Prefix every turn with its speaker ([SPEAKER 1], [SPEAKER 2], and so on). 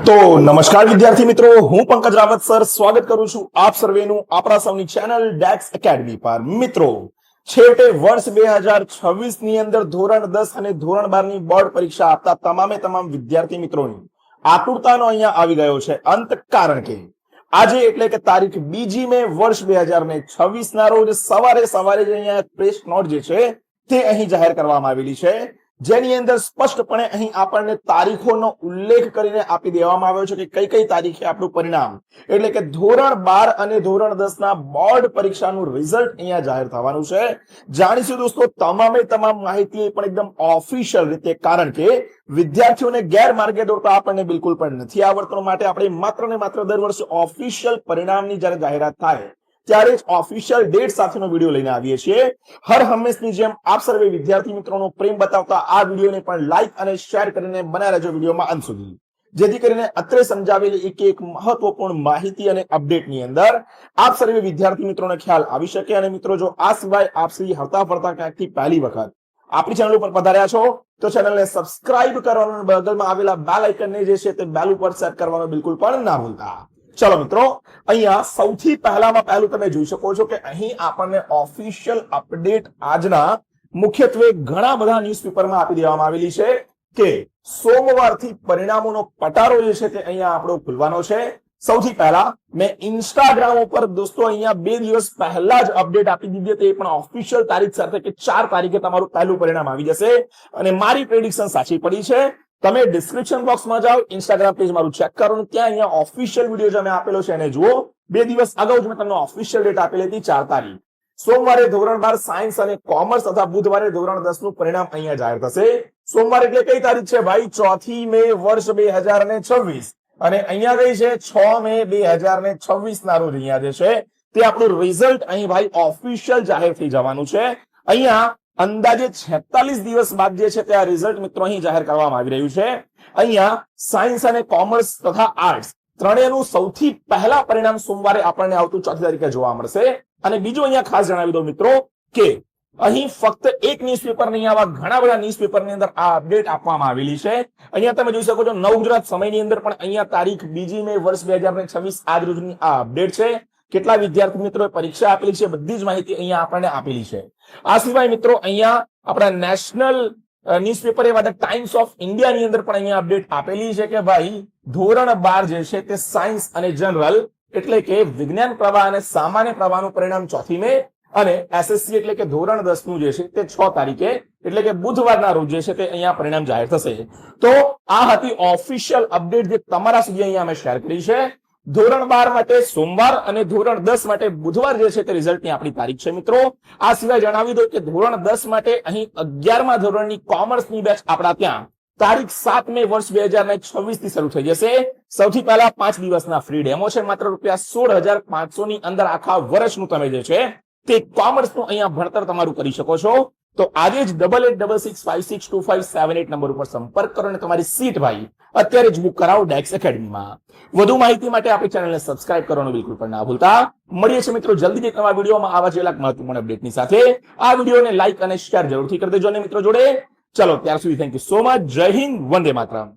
[SPEAKER 1] તો નમસ્કાર વિદ્યાર્થી મિત્રો, હું પંકજ રાવત સર સ્વાગત કરું છું આપ સર્વેનું આપણા સૌની ચેનલ ડેક્સ એકેડમી પર। મિત્રો, છેવટે વર્ષ 2026 ની અંદર ધોરણ 10 અને ધોરણ 12 ની બોર્ડ પરીક્ષા આપતા તમામ વિદ્યાર્થી મિત્રોની આતુરતાનો અહીંયા આવી ગયો છે અંત। કારણ કે આજે એટલે કે તારીખ 2 મે વર્ષ 2026 ના રોજ સવારે જ અહીંયા પ્રેસ નોટ જે છે તે અહીં જાહેર કરવામાં આવેલી છે, જેની અંદર સ્પષ્ટપણે અહીં આપણને તારીખોનો ઉલ્લેખ કરીને આપી દેવામાં આવ્યો છે કે કઈ તારીખે આપણું પરિણામ એટલે કે ધોરણ 12 અને ધોરણ 10 ના બોર્ડ પરીક્ષાનું રિઝલ્ટ અહીંયા જાહેર થવાનું છે। જાણીશું દોસ્તો તમામ માહિતી પણ એકદમ ઓફિશિયલ રીતે, કારણ કે વિદ્યાર્થીઓને ગેરમાર્ગે દોરતા આપણને બિલકુલ પણ નથી આવડતું, માટે આપણે માત્ર ને માત્ર દર વર્ષે ઓફિશિયલ પરિણામની જ્યારે જાહેરાત થાય ત્યારે જ ઓફિશિયલ ડેટ સાથેનો વિડીયો લઈને આવીએ છીએ। હર હંમેશની જેમ આપ સર્વે વિદ્યાર્થી મિત્રોનો પ્રેમ બતાવતા આ વિડીયોને પણ લાઈક અને શેર કરીને બનાવી રહેજો વિડીયોમાં અંત સુધી, જેથી કરીને અત્રે સમજાવેલી એક મહત્વપૂર્ણ માહિતી અને અપડેટની અંદર આપ સર્વે વિદ્યાર્થી મિત્રોને ખ્યાલ આવી શકે। અને મિત્રો, જો આ સિવાય આપ શ્રી હરતા ફરતા ક્યાંકથી પહેલી વખત આપણી ચેનલ ઉપર પધાર્યા છો તો ચેનલને સબસ્ક્રાઇબ કરવાનું, બગલમાં આવેલા બેલ આઇકનને જે છે તે બેલ ઉપર સેટ કરવાનું બિલકુલ પણ ના ભૂલતા। ચલો મિત્રો, અહીંયા સૌથી પહેલું તમે જોઈ શકો છો કે અહીં આપણને ઓફિશિયલ અપડેટ આજના મુખ્યત્વે ઘણા બધા ન્યૂઝપેપરમાં આપી દેવામાં આવેલી છે કે સોમવારથી પરિણામોનો પટારો જે છે તે અહીંયા આપણો ખુલવાનો છે। સૌથી પહેલા મેં ઇન્સ્ટાગ્રામ ઉપર દોસ્તો અહીંયા 2 દિવસ પહેલા જ અપડેટ આપી દીધી હતી, પણ ઓફિશિયલ તારીખ સાથે કે 4 તારીખે તમારું પહેલું પરિણામ આવી જશે અને મારી પ્રેડિક્શન સાચી પડી છે। તમે ડિસ્ક્રિપ્શન બોક્સમાં જાઓ, ઇન્સ્ટાગ્રામ પેજ મારું ચેક કરો, ત્યાં અહીંયા ઓફિશિયલ વિડીયો જે મેં આપેલો છે એને જુઓ। 2 દિવસ અગાઉ જ મેં તમને ઓફિશિયલ ડેટ આપેલી હતી 4 તારીખ। સોમવારે ધોરણ 12 સાયન્સ અને કોમર્સ તથા બુધવારે ધોરણ 10 નું પરિણામ અહીંયા જાહેર થશે। સોમવારે એટલે કઈ તારીખ છે ભાઈ? 4 મે વર્ષ 2026 અને અહીંયા કઈ છે 6 મે 2026 ના રોજ અહીંયા જે છે તે આપણું રિઝલ્ટ અહીં ભાઈ ઓફિશિયલ જાહેર થઈ જવાનું છે। અહીંયા અંદાજે 46 દિવસ બાદ જે છે તે આ રિઝલ્ટ મિત્રો અહીં જાહેર કરવામાં આવી રહ્યું છે। અહીંયા સાયન્સ અને કોમર્સ તથા આર્ટ્સ ત્રણેયનું સૌથી પહેલા પરિણામ સોમવારે આપણને આવતું 4 તારીખે જોવા મળશે। અને બીજું અહીંયા ખાસ જણાવી દઉં મિત્રો કે અહીં ફક્ત એક ન્યૂઝપેપર નહીં, આવા ઘણા બધા ન્યૂઝપેપરની અંદર આ અપડેટ આપવામાં આવેલી છે। અહીંયા તમે જોઈ શકો છો નવગુજરાત સમયની અંદર પણ અહીંયા તારીખ 2 મે વર્ષ 2026 આજ રોજની આ અપડેટ છે। કેટલા વિદ્યાર્થી મિત્રોએ પરીક્ષા આપેલી છે બધી જ માહિતી અહીંયા આપણને આપેલી છે। આ સિવાય મિત્રો અહીંયા આપણા નેશનલ ન્યૂઝપેપર એવા ટાઈમ્સ ઓફ ઇન્ડિયા ની અંદર પણ અહીંયા અપડેટ આપેલી છે કે ભાઈ ધોરણ 12 જે છે તે સાયન્સ અને જનરલ એટલે કે વિજ્ઞાન પ્રવાહ અને સામાન્ય પ્રવાહનું પરિણામ 4 મે અને એસએસસી એટલે કે ધોરણ 10 નું જે છે તે 6 તારીખે એટલે કે બુધવારના રોજ જે છે તે અહીંયા પરિણામ જાહેર થશે। તો આ હતી ઓફિશિયલ અપડેટ જે તમારા સુધી અહીંયા અમે શેર કરી છે। ધોરણ 12 માટે સોમવાર અને ધોરણ 10 માટે બુધવાર જે છે તે રિઝલ્ટની આપણી તારીખ છે મિત્રો। આ સિવાય જણાવી દો કે ધોરણ 10 માટે અહીં 11મા ધોરણની કોમર્સની બેચ આપણા ત્યાં તારીખ 7 મે વર્ષ 2026 થી શરૂ થઈ જશે। સૌથી પહેલા 5 દિવસના ફ્રી ડેમો છે, માત્ર ₹16,500 ની અંદર આખા વર્ષનું તમે જે છે તે કોમર્સનું અહીંયા ભણતર તમારું કરી શકો છો। તો આજે જ 8866562578 નંબર ઉપર સંપર્ક કરો અને તમારી સીટ ભાઈ અત્યારે જ બુક કરાવો ડેક્સ એકેડમીમાં। વધુ માહિતી માટે આપણી ચેનલને સબસ્ક્રાઇબ કરવાનું બિલકુલ પણ ના ભૂલતા। મળીએ છીએ મિત્રો જલ્દી જ એક નવા વિડીયોમાં આવા જ મહત્વપૂર્ણ અપડેટની સાથે। આ વિડીયોને લાઈક અને શેર જરૂરથી કરી દેજો અને મિત્રો જોડે। ચલો ત્યાર સુધી થેન્ક યુ સો મચ। જય હિન્દ, વંદે માતરમ।